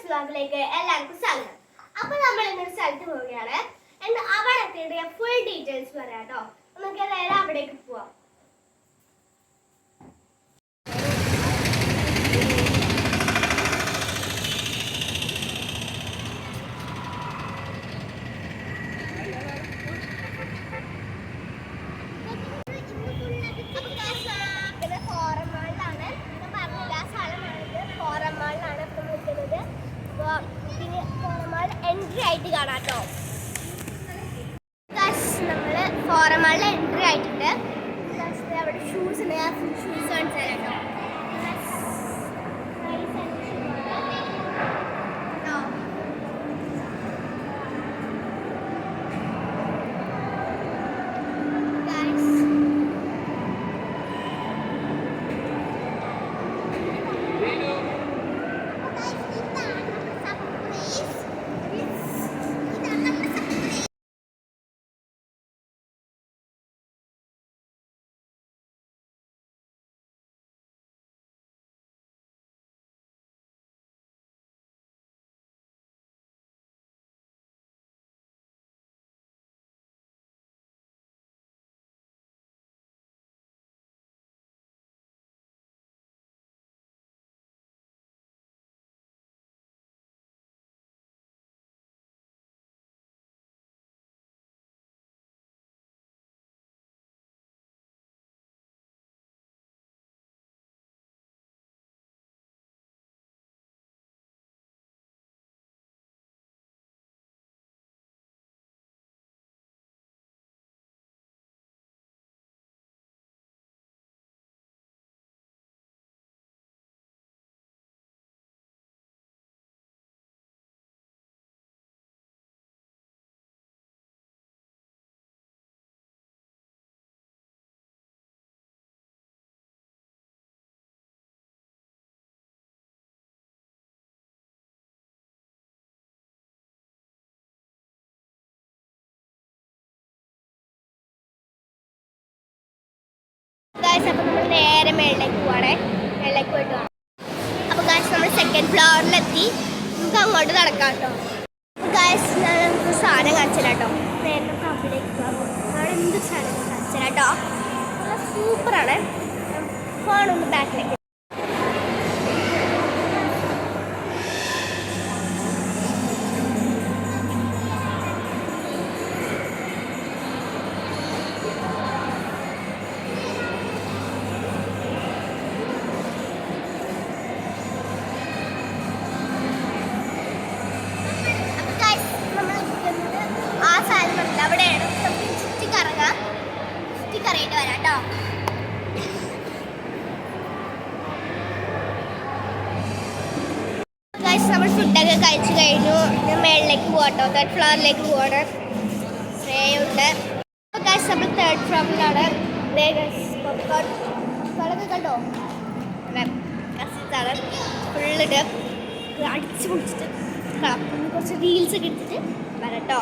വ്ലോഗിലേക്ക് എല്ലാവർക്കും സ്വാഗതം. അപ്പോൾ നമ്മൾ ഇന്നൊരു സ്ഥലത്ത് പോവുകയാണ്. അവിടെ എത്തിയിട്ട് ഫുൾ ഡീറ്റെയിൽസ് പറയാം കേട്ടോ. നമുക്ക് എല്ലാവരും അവിടേക്ക് പോവാം. എൻട്രി ആയിട്ട് കാണാം കേട്ടോ. നമ്മള് ഫോറം മാളിൽ എൻട്രി ആയിട്ടുണ്ട്. അവിടെ ഷൂസ് ഉണ്ട്. ആ ഷൂസ് കാണിച്ചു തരാം കേട്ടോ. അപ്പോൾ നമ്മൾ നേരെ മേളിലേക്ക് പോവാണേ. മേളിലേക്ക് പോയിട്ട് കാണാം. അപ്പോൾ ഗായ്സ് നമ്മൾ സെക്കൻഡ് ഫ്ലോറിലെത്തി. നമുക്ക് അങ്ങോട്ട് നടക്കാം കേട്ടോ. അപ്പോൾ ഗായ്സ് ഞാൻ നമുക്ക് സാധനം കാണിച്ചു തരാം കേട്ടോ. നേരെ നമുക്ക് അവിടേക്ക് പോകാം. അവിടെ എന്ത് സാധനം കാണിച്ചു തരാം കേട്ടോ. നല്ല സൂപ്പറാണ്. ഫോണൊന്ന് ബാക്കിലേക്ക്. അവിടെയാണ് നമുക്ക് ചുറ്റിക്കറങ്ങാം. ചുറ്റിക്കറയിട്ട് വരാം കേട്ടോ. നമ്മൾ ഫുഡൊക്കെ കഴിച്ചു കഴിഞ്ഞു. മേളിലേക്ക് പോകട്ടോ. തേർഡ് ഫ്ലോറിലേക്ക് പോവാണ്. സ്റ്റേ ഉണ്ട്. നമ്മൾ തേർഡ് ഫ്ലോറിലാണ്. കണ്ടോ കസിൻസാണ് ഫുള്ളിട്ട് അടിച്ചു പൊളിച്ചിട്ട് കുറച്ച് റീൽസ് ഒക്കെ എടുത്തിട്ട് വരാം കേട്ടോ.